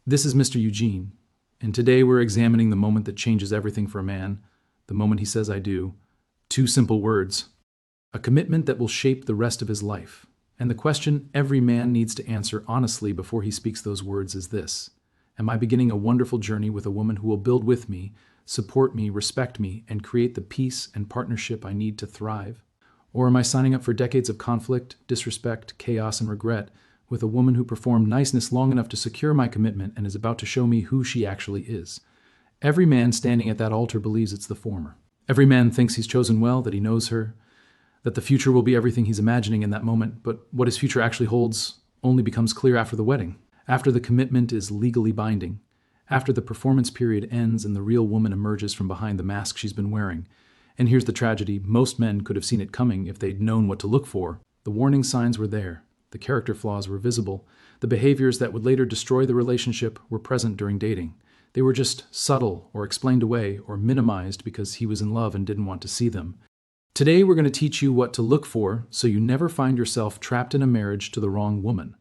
This is Mr. Eugene, and today we're examining the moment that changes everything for a man, the moment he says I do. Two simple words. A commitment that will shape the rest of his life. And the question every man needs to answer honestly before he speaks those words is this: am I beginning a wonderful journey with a woman who will build with me, support me, respect me, and create the peace and partnership I need to thrive? Or am I signing up for decades of conflict, disrespect, chaos, and regret with a woman who performed niceness long enough to secure my commitment and is about to show me who she actually is? Every man standing at that altar believes it's the former. Every man thinks he's chosen well, that he knows her, that the future will be everything he's imagining in that moment, but what his future actually holds only becomes clear after the wedding, after the commitment is legally binding, after the performance period ends and the real woman emerges from behind the mask she's been wearing. And here's the tragedy: most men could have seen it coming if they'd known what to look for. The warning signs were there. The character flaws were visible. The behaviors that would later destroy the relationship were present during dating. They were just subtle or explained away or minimized because he was in love and didn't want to see them. Today we're going to teach you what to look for so you never find yourself trapped in a marriage to the wrong woman.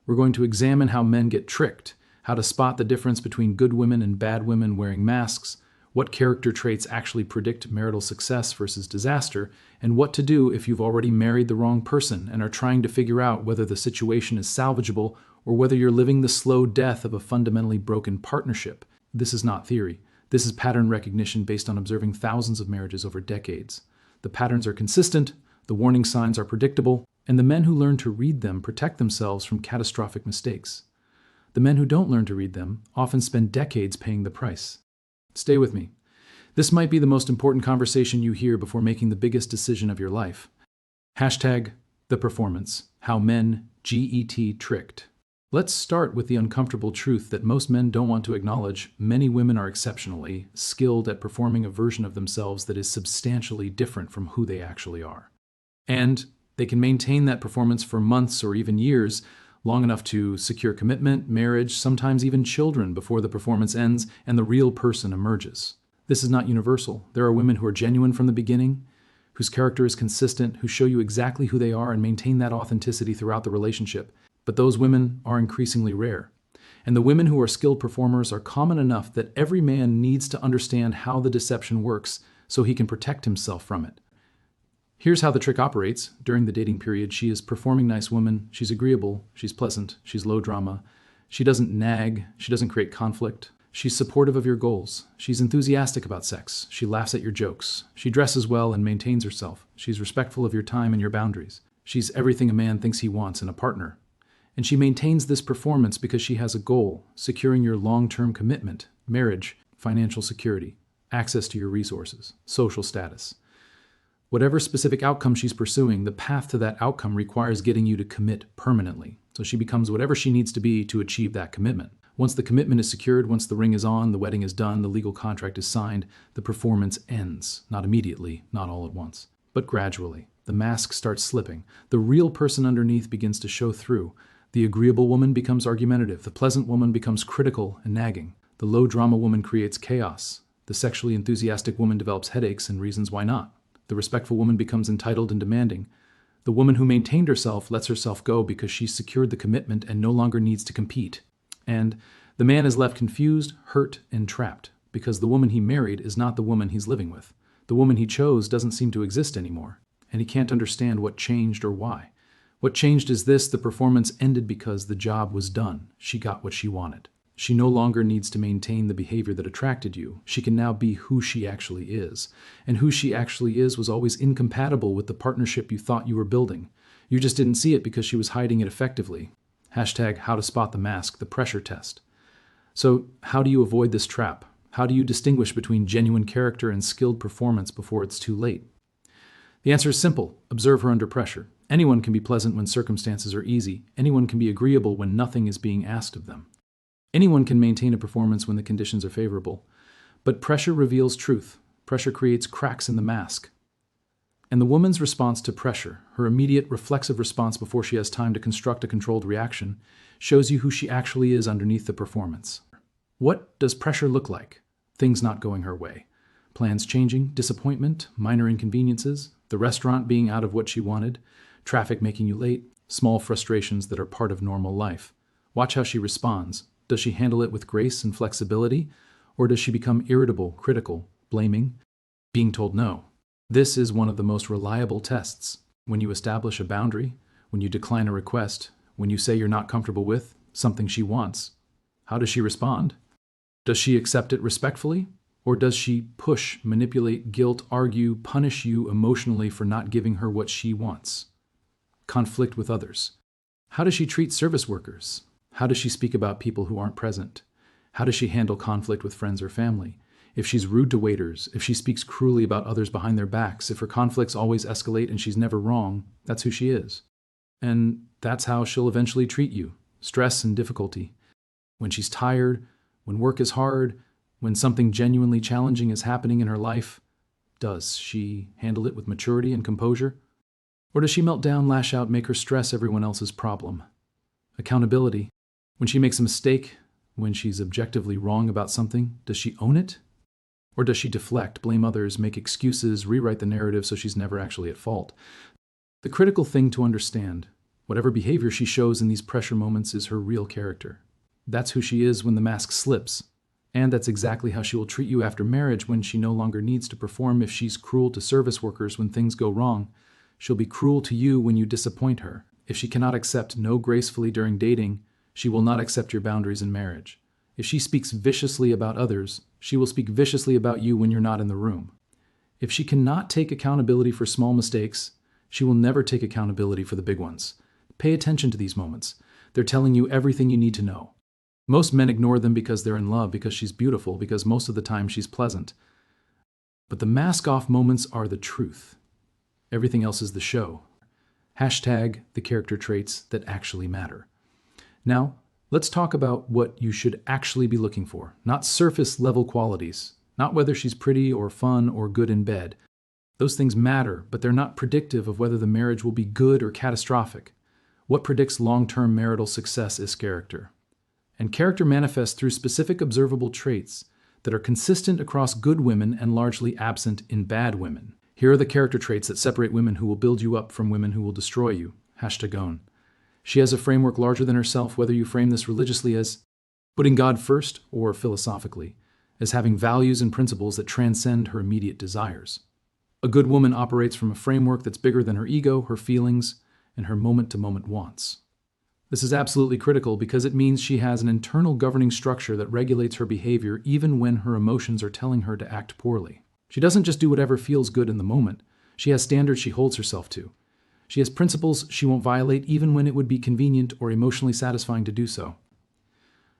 We're going to examine how men get tricked, how to spot the difference between good women and bad women wearing masks, what character traits actually predict marital success versus disaster, and what to do if you've already married the wrong person and are trying to figure out whether the situation is salvageable or whether you're living the slow death of a fundamentally broken partnership. This is not theory. This is pattern recognition based on observing thousands of marriages over decades. The patterns are consistent, the warning signs are predictable, and the men who learn to read them protect themselves from catastrophic mistakes. The men who don't learn to read them often spend decades paying the price. Stay with me. This might be the most important conversation you hear before making the biggest decision of your life. Hashtag the performance. How men get tricked. Let's start with the uncomfortable truth that most men don't want to acknowledge. Many women are exceptionally skilled at performing a version of themselves that is substantially different from who they actually are. And they can maintain that performance for months or even years, long enough to secure commitment, marriage, sometimes even children before the performance ends and the real person emerges. This is not universal. There are women who are genuine from the beginning, whose character is consistent, who show you exactly who they are and maintain that authenticity throughout the relationship. But those women are increasingly rare. And the women who are skilled performers are common enough that every man needs to understand how the deception works so he can protect himself from it. Here's how the trick operates. During the dating period, she is performing nice woman, she's agreeable, she's pleasant, she's low drama, she doesn't nag, she doesn't create conflict, she's supportive of your goals, she's enthusiastic about sex, she laughs at your jokes, she dresses well and maintains herself, she's respectful of your time and your boundaries, she's everything a man thinks he wants in a partner. And she maintains this performance because she has a goal: securing your long-term commitment, marriage, financial security, access to your resources, social status. Whatever specific outcome she's pursuing, the path to that outcome requires getting you to commit permanently. So she becomes whatever she needs to be to achieve that commitment. Once the commitment is secured, once the ring is on, the wedding is done, the legal contract is signed, the performance ends. Not immediately, not all at once, but gradually. The mask starts slipping. The real person underneath begins to show through. The agreeable woman becomes argumentative. The pleasant woman becomes critical and nagging. The low drama woman creates chaos. The sexually enthusiastic woman develops headaches and reasons why not. The respectful woman becomes entitled and demanding. The woman who maintained herself lets herself go because she's secured the commitment and no longer needs to compete. And the man is left confused, hurt, and trapped because the woman he married is not the woman he's living with. The woman he chose doesn't seem to exist anymore, and he can't understand what changed or why. What changed is this: the performance ended because the job was done. She got what she wanted. She no longer needs to maintain the behavior that attracted you. She can now be who she actually is. And who she actually is was always incompatible with the partnership you thought you were building. You just didn't see it because she was hiding it effectively. Hashtag how to spot the mask, the pressure test. So how do you avoid this trap? How do you distinguish between genuine character and skilled performance before it's too late? The answer is simple. Observe her under pressure. Anyone can be pleasant when circumstances are easy. Anyone can be agreeable when nothing is being asked of them. Anyone can maintain a performance when the conditions are favorable. But pressure reveals truth. Pressure creates cracks in the mask. And the woman's response to pressure, her immediate reflexive response before she has time to construct a controlled reaction, shows you who she actually is underneath the performance. What does pressure look like? Things not going her way. Plans changing, disappointment, minor inconveniences, the restaurant being out of what she wanted, traffic making you late, small frustrations that are part of normal life. Watch how she responds. Does she handle it with grace and flexibility, or does she become irritable, critical, blaming, being told no? This is one of the most reliable tests. When you establish a boundary, when you decline a request, when you say you're not comfortable with something she wants, how does she respond? Does she accept it respectfully? Or does she push, manipulate, guilt, argue, punish you emotionally for not giving her what she wants? Conflict with others. How does she treat service workers? How does she speak about people who aren't present? How does she handle conflict with friends or family? If she's rude to waiters, if she speaks cruelly about others behind their backs, if her conflicts always escalate and she's never wrong, that's who she is. And that's how she'll eventually treat you. Stress and difficulty. When she's tired, when work is hard, when something genuinely challenging is happening in her life, does she handle it with maturity and composure? Or does she melt down, lash out, make her stress everyone else's problem? Accountability. When she makes a mistake, when she's objectively wrong about something, does she own it? Or does she deflect, blame others, make excuses, rewrite the narrative so she's never actually at fault? The critical thing to understand, whatever behavior she shows in these pressure moments is her real character. That's who she is when the mask slips. And that's exactly how she will treat you after marriage when she no longer needs to perform. If she's cruel to service workers when things go wrong, she'll be cruel to you when you disappoint her. If she cannot accept no gracefully during dating, she will not accept your boundaries in marriage. If she speaks viciously about others, she will speak viciously about you when you're not in the room. If she cannot take accountability for small mistakes, she will never take accountability for the big ones. Pay attention to these moments. They're telling you everything you need to know. Most men ignore them because they're in love, because she's beautiful, because most of the time she's pleasant. But the mask-off moments are the truth. Everything else is the show. Hashtag the character traits that actually matter. Now, let's talk about what you should actually be looking for. Not surface-level qualities. Not whether she's pretty or fun or good in bed. Those things matter, but they're not predictive of whether the marriage will be good or catastrophic. What predicts long-term marital success is character. And character manifests through specific observable traits that are consistent across good women and largely absent in bad women. Here are the character traits that separate women who will build you up from women who will destroy you. #Own. She has a framework larger than herself, whether you frame this religiously as putting God first or philosophically, as having values and principles that transcend her immediate desires. A good woman operates from a framework that's bigger than her ego, her feelings, and her moment-to-moment wants. This is absolutely critical because it means she has an internal governing structure that regulates her behavior even when her emotions are telling her to act poorly. She doesn't just do whatever feels good in the moment. She has standards she holds herself to. She has principles she won't violate even when it would be convenient or emotionally satisfying to do so.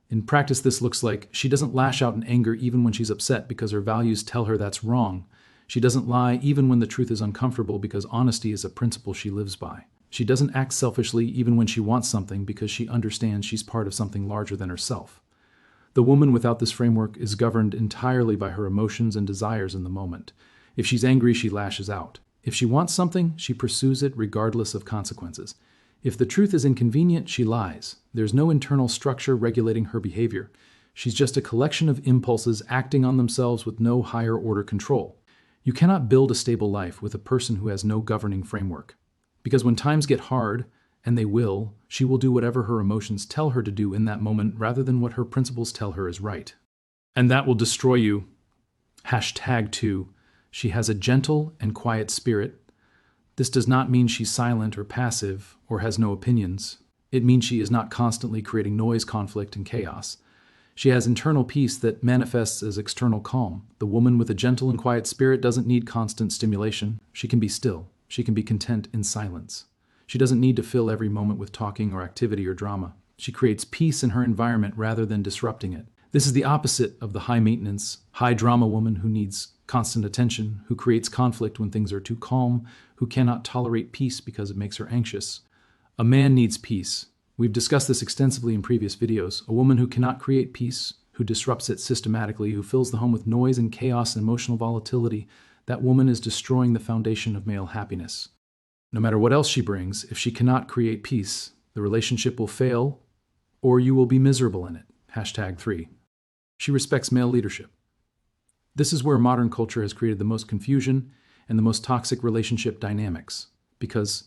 In practice, this looks like she doesn't lash out in anger even when she's upset because her values tell her that's wrong. She doesn't lie even when the truth is uncomfortable because honesty is a principle she lives by. She doesn't act selfishly even when she wants something because she understands she's part of something larger than herself. The woman without this framework is governed entirely by her emotions and desires in the moment. If she's angry, she lashes out. If she wants something, she pursues it regardless of consequences. If the truth is inconvenient, she lies. There's no internal structure regulating her behavior. She's just a collection of impulses acting on themselves with no higher order control. You cannot build a stable life with a person who has no governing framework. Because when times get hard, and they will, she will do whatever her emotions tell her to do in that moment rather than what her principles tell her is right. And that will destroy you. #2. She has a gentle and quiet spirit. This does not mean she's silent or passive or has no opinions. It means she is not constantly creating noise, conflict, and chaos. She has internal peace that manifests as external calm. The woman with a gentle and quiet spirit doesn't need constant stimulation. She can be still. She can be content in silence. She doesn't need to fill every moment with talking or activity or drama. She creates peace in her environment rather than disrupting it. This is the opposite of the high-maintenance, high-drama woman who needs constant attention, who creates conflict when things are too calm, who cannot tolerate peace because it makes her anxious. A man needs peace. We've discussed this extensively in previous videos. A woman who cannot create peace, who disrupts it systematically, who fills the home with noise and chaos and emotional volatility, that woman is destroying the foundation of male happiness. No matter what else she brings, if she cannot create peace, the relationship will fail, or you will be miserable in it. #3. She respects male leadership. This is where modern culture has created the most confusion and the most toxic relationship dynamics, because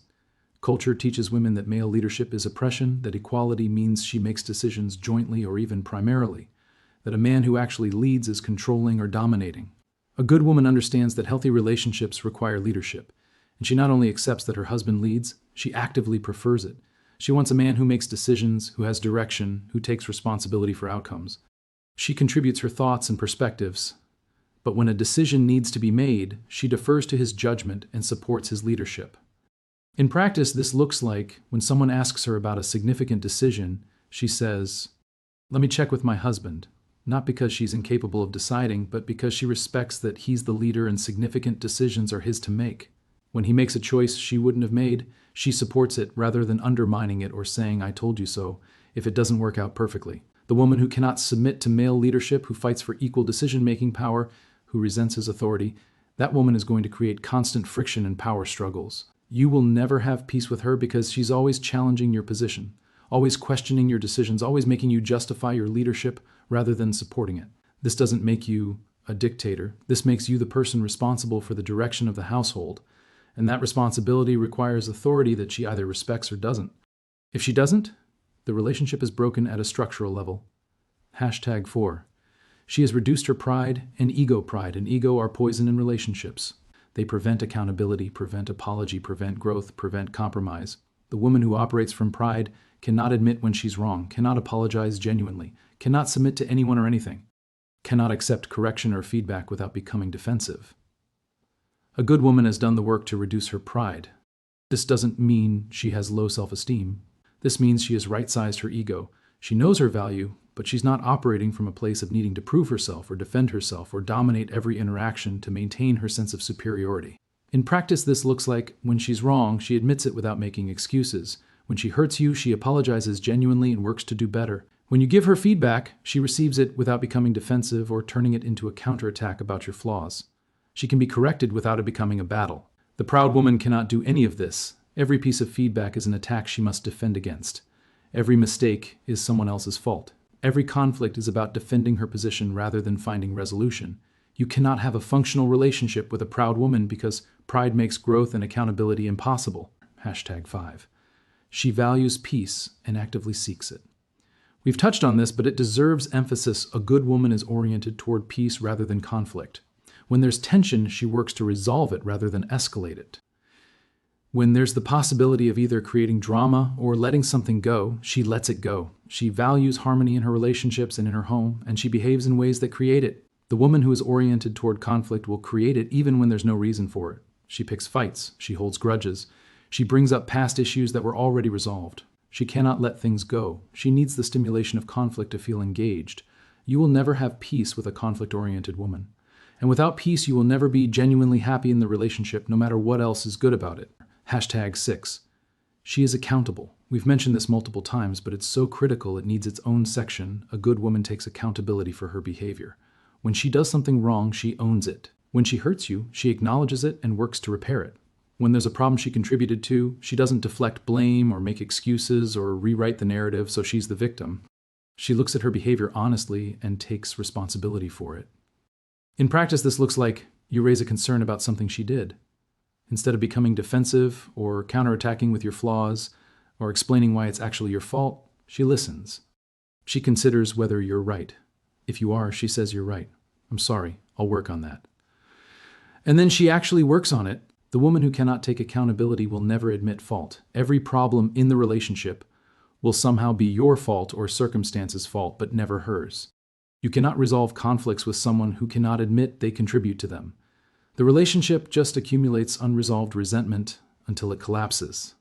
Culture teaches women that male leadership is oppression, that equality means she makes decisions jointly or even primarily, that a man who actually leads is controlling or dominating. A good woman understands that healthy relationships require leadership, and she not only accepts that her husband leads, she actively prefers it. She wants a man who makes decisions, who has direction, who takes responsibility for outcomes. She contributes her thoughts and perspectives, but when a decision needs to be made, she defers to his judgment and supports his leadership. In practice, this looks like when someone asks her about a significant decision, she says, "Let me check with my husband," not because she's incapable of deciding, but because she respects that he's the leader and significant decisions are his to make. When he makes a choice she wouldn't have made, she supports it rather than undermining it or saying, "I told you so," if it doesn't work out perfectly. The woman who cannot submit to male leadership, who fights for equal decision-making power, who resents his authority, that woman is going to create constant friction and power struggles. You will never have peace with her because she's always challenging your position, always questioning your decisions, always making you justify your leadership rather than supporting it. This doesn't make you a dictator. This makes you the person responsible for the direction of the household. And that responsibility requires authority that she either respects or doesn't. If she doesn't, the relationship is broken at a structural level. #4. She has reduced her pride, and ego are poison in relationships. They prevent accountability, prevent apology, prevent growth, prevent compromise. The woman who operates from pride cannot admit when she's wrong, cannot apologize genuinely, cannot submit to anyone or anything, cannot accept correction or feedback without becoming defensive. A good woman has done the work to reduce her pride. This doesn't mean she has low self-esteem. This means she has right-sized her ego. She knows her value, but she's not operating from a place of needing to prove herself or defend herself or dominate every interaction to maintain her sense of superiority. In practice, this looks like when she's wrong, she admits it without making excuses. When she hurts you, she apologizes genuinely and works to do better. When you give her feedback, she receives it without becoming defensive or turning it into a counterattack about your flaws. She can be corrected without it becoming a battle. The proud woman cannot do any of this. Every piece of feedback is an attack she must defend against. Every mistake is someone else's fault. Every conflict is about defending her position rather than finding resolution. You cannot have a functional relationship with a proud woman because pride makes growth and accountability impossible. #5. She values peace and actively seeks it. We've touched on this, but it deserves emphasis. A good woman is oriented toward peace rather than conflict. When there's tension, she works to resolve it rather than escalate it. When there's the possibility of either creating drama or letting something go, she lets it go. She values harmony in her relationships and in her home, and she behaves in ways that create it. The woman who is oriented toward conflict will create it even when there's no reason for it. She picks fights. She holds grudges. She brings up past issues that were already resolved. She cannot let things go. She needs the stimulation of conflict to feel engaged. You will never have peace with a conflict-oriented woman. And without peace, you will never be genuinely happy in the relationship, no matter what else is good about it. #6. She is accountable. We've mentioned this multiple times, but it's so critical it needs its own section. A good woman takes accountability for her behavior. When she does something wrong, she owns it. When she hurts you, she acknowledges it and works to repair it. When there's a problem she contributed to, she doesn't deflect blame or make excuses or rewrite the narrative so she's the victim. She looks at her behavior honestly and takes responsibility for it. In practice, this looks like you raise a concern about something she did. Instead of becoming defensive or counterattacking with your flaws or explaining why it's actually your fault, she listens. She considers whether you're right. If you are, she says you're right. "I'm sorry, I'll work on that." And then she actually works on it. The woman who cannot take accountability will never admit fault. Every problem in the relationship will somehow be your fault or circumstances' fault, but never hers. You cannot resolve conflicts with someone who cannot admit they contribute to them. The relationship just accumulates unresolved resentment until it collapses.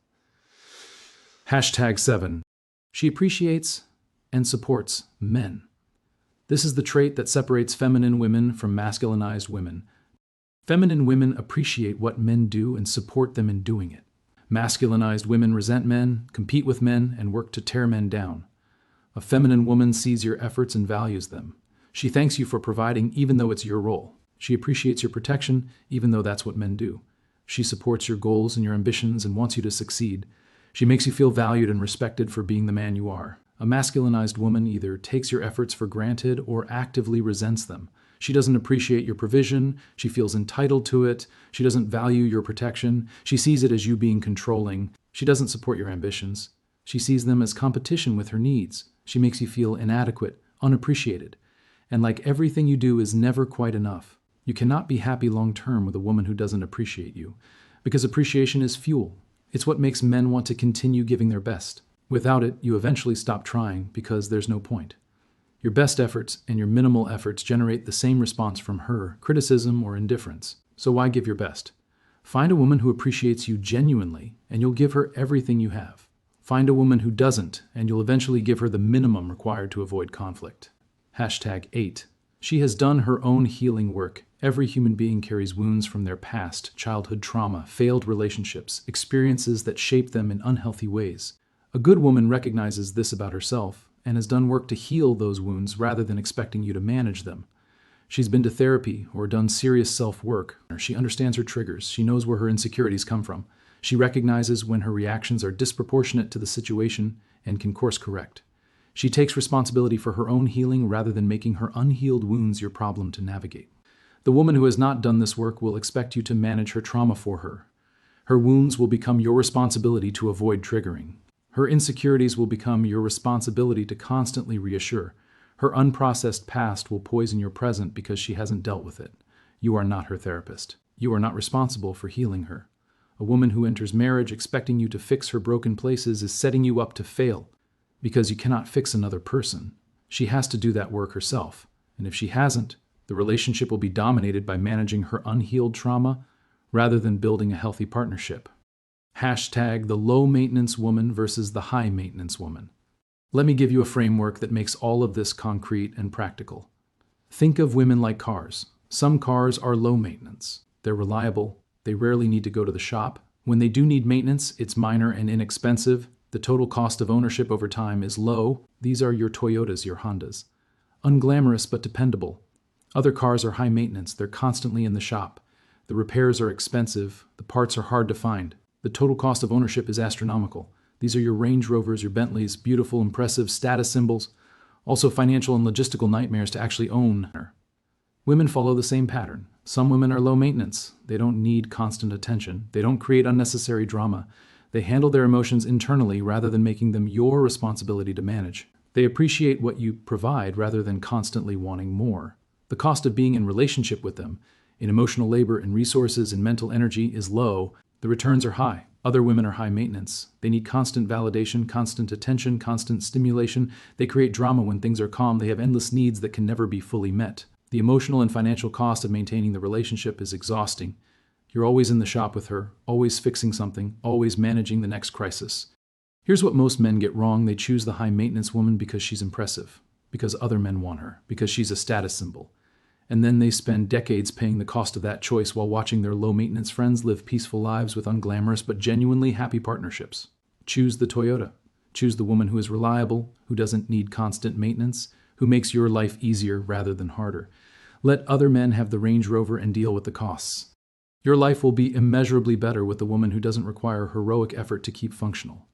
#7. She appreciates and supports men. This is the trait that separates feminine women from masculinized women. Feminine women appreciate what men do and support them in doing it. Masculinized women resent men, compete with men, and work to tear men down. A feminine woman sees your efforts and values them. She thanks you for providing even though it's your role. She appreciates your protection even though that's what men do. She supports your goals and your ambitions and wants you to succeed. She makes you feel valued and respected for being the man you are. A masculinized woman either takes your efforts for granted or actively resents them. She doesn't appreciate your provision. She feels entitled to it. She doesn't value your protection. She sees it as you being controlling. She doesn't support your ambitions. She sees them as competition with her needs. She makes you feel inadequate, unappreciated. And like everything you do is never quite enough. You cannot be happy long-term with a woman who doesn't appreciate you, because appreciation is fuel. It's what makes men want to continue giving their best. Without it, you eventually stop trying because there's no point. Your best efforts and your minimal efforts generate the same response from her, criticism or indifference. So why give your best? Find a woman who appreciates you genuinely, and you'll give her everything you have. Find a woman who doesn't, and you'll eventually give her the minimum required to avoid conflict. #8. She has done her own healing work. Every human being carries wounds from their past, childhood trauma, failed relationships, experiences that shape them in unhealthy ways. A good woman recognizes this about herself and has done work to heal those wounds rather than expecting you to manage them. She's been to therapy or done serious self-work. She understands her triggers. She knows where her insecurities come from. She recognizes when her reactions are disproportionate to the situation and can course correct. She takes responsibility for her own healing rather than making her unhealed wounds your problem to navigate. The woman who has not done this work will expect you to manage her trauma for her. Her wounds will become your responsibility to avoid triggering. Her insecurities will become your responsibility to constantly reassure. Her unprocessed past will poison your present because she hasn't dealt with it. You are not her therapist. You are not responsible for healing her. A woman who enters marriage expecting you to fix her broken places is setting you up to fail because you cannot fix another person. She has to do that work herself. And if she hasn't, the relationship will be dominated by managing her unhealed trauma rather than building a healthy partnership. #the low-maintenance woman versus the high-maintenance woman. Let me give you a framework that makes all of this concrete and practical. Think of women like cars. Some cars are low maintenance. They're reliable. They rarely need to go to the shop. When they do need maintenance, it's minor and inexpensive. The total cost of ownership over time is low. These are your Toyotas, your Hondas. Unglamorous but dependable. Other cars are high maintenance. They're constantly in the shop. The repairs are expensive. The parts are hard to find. The total cost of ownership is astronomical. These are your Range Rovers, your Bentleys, beautiful, impressive status symbols, also financial and logistical nightmares to actually own her. Women follow the same pattern. Some women are low maintenance. They don't need constant attention. They don't create unnecessary drama. They handle their emotions internally rather than making them your responsibility to manage. They appreciate what you provide rather than constantly wanting more. The cost of being in relationship with them, in emotional labor and resources and mental energy, is low. The returns are high. Other women are high maintenance. They need constant validation, constant attention, constant stimulation. They create drama when things are calm. They have endless needs that can never be fully met. The emotional and financial cost of maintaining the relationship is exhausting. You're always in the shop with her, always fixing something, always managing the next crisis. Here's what most men get wrong. They choose the high-maintenance woman because she's impressive, because other men want her, because she's a status symbol. And then they spend decades paying the cost of that choice while watching their low-maintenance friends live peaceful lives with unglamorous but genuinely happy partnerships. Choose the Toyota. Choose the woman who is reliable, who doesn't need constant maintenance, who makes your life easier rather than harder. Let other men have the Range Rover and deal with the costs. Your life will be immeasurably better with the woman who doesn't require heroic effort to keep functional.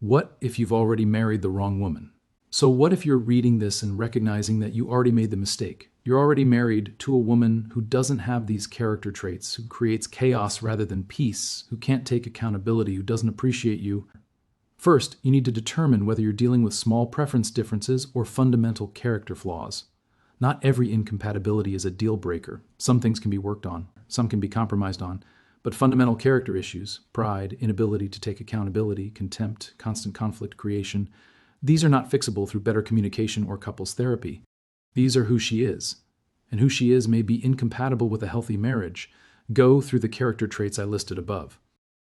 #what if you've already married the wrong woman? So what if you're reading this and recognizing that you already made the mistake? You're already married to a woman who doesn't have these character traits, who creates chaos rather than peace, who can't take accountability, who doesn't appreciate you. First, you need to determine whether you're dealing with small preference differences or fundamental character flaws. Not every incompatibility is a deal breaker. Some things can be worked on, some can be compromised on, but fundamental character issues, pride, inability to take accountability, contempt, constant conflict creation, these are not fixable through better communication or couples therapy. These are who she is, and who she is may be incompatible with a healthy marriage. Go through the character traits I listed above.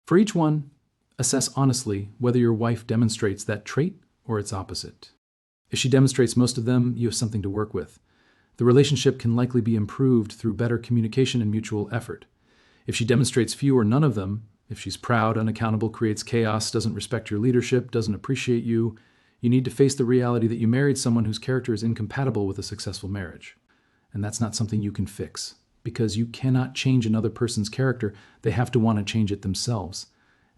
For each one, assess honestly whether your wife demonstrates that trait or its opposite. If she demonstrates most of them, you have something to work with. The relationship can likely be improved through better communication and mutual effort. If she demonstrates few or none of them, if she's proud, unaccountable, creates chaos, doesn't respect your leadership, doesn't appreciate you, you need to face the reality that you married someone whose character is incompatible with a successful marriage. And that's not something you can fix, because you cannot change another person's character. They have to want to change it themselves,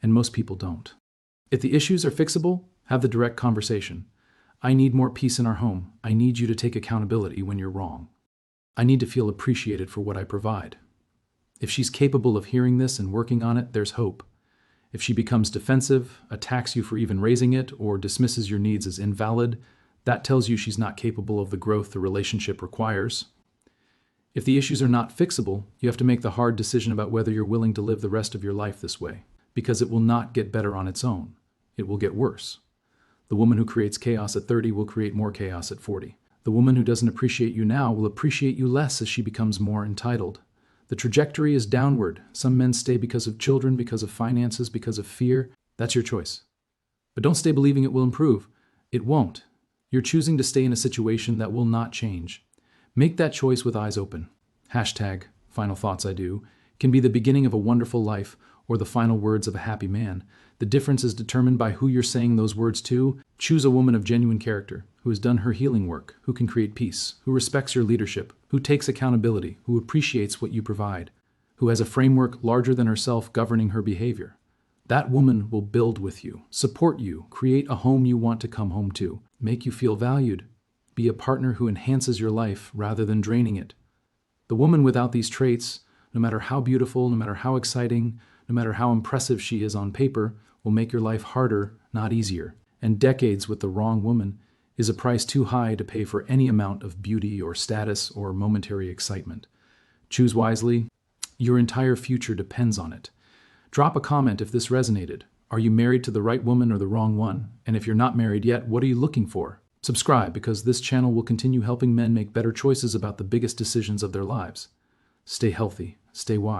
and most people don't. If the issues are fixable, have the direct conversation. I need more peace in our home. I need you to take accountability when you're wrong. I need to feel appreciated for what I provide. If she's capable of hearing this and working on it, there's hope. If she becomes defensive, attacks you for even raising it, or dismisses your needs as invalid, that tells you she's not capable of the growth the relationship requires. If the issues are not fixable, you have to make the hard decision about whether you're willing to live the rest of your life this way, because it will not get better on its own. It will get worse. The woman who creates chaos at 30 will create more chaos at 40. The woman who doesn't appreciate you now will appreciate you less as she becomes more entitled. The trajectory is downward. Some men stay because of children, because of finances, because of fear. That's your choice. But don't stay believing it will improve. It won't. You're choosing to stay in a situation that will not change. Make that choice with eyes open. Hashtag final thoughts I do can be the beginning of a wonderful life or the final words of a happy man. The difference is determined by who you're saying those words to. Choose a woman of genuine character, who has done her healing work, who can create peace, who respects your leadership, who takes accountability, who appreciates what you provide, who has a framework larger than herself governing her behavior. That woman will build with you, support you, create a home you want to come home to, make you feel valued, be a partner who enhances your life rather than draining it. The woman without these traits, no matter how beautiful, no matter how exciting, no matter how impressive she is on paper, will make your life harder, not easier. And decades with the wrong woman is a price too high to pay for any amount of beauty or status or momentary excitement. Choose wisely. Your entire future depends on it. Drop a comment if this resonated. Are you married to the right woman or the wrong one? And if you're not married yet, what are you looking for? Subscribe, because this channel will continue helping men make better choices about the biggest decisions of their lives. Stay healthy. Stay wise.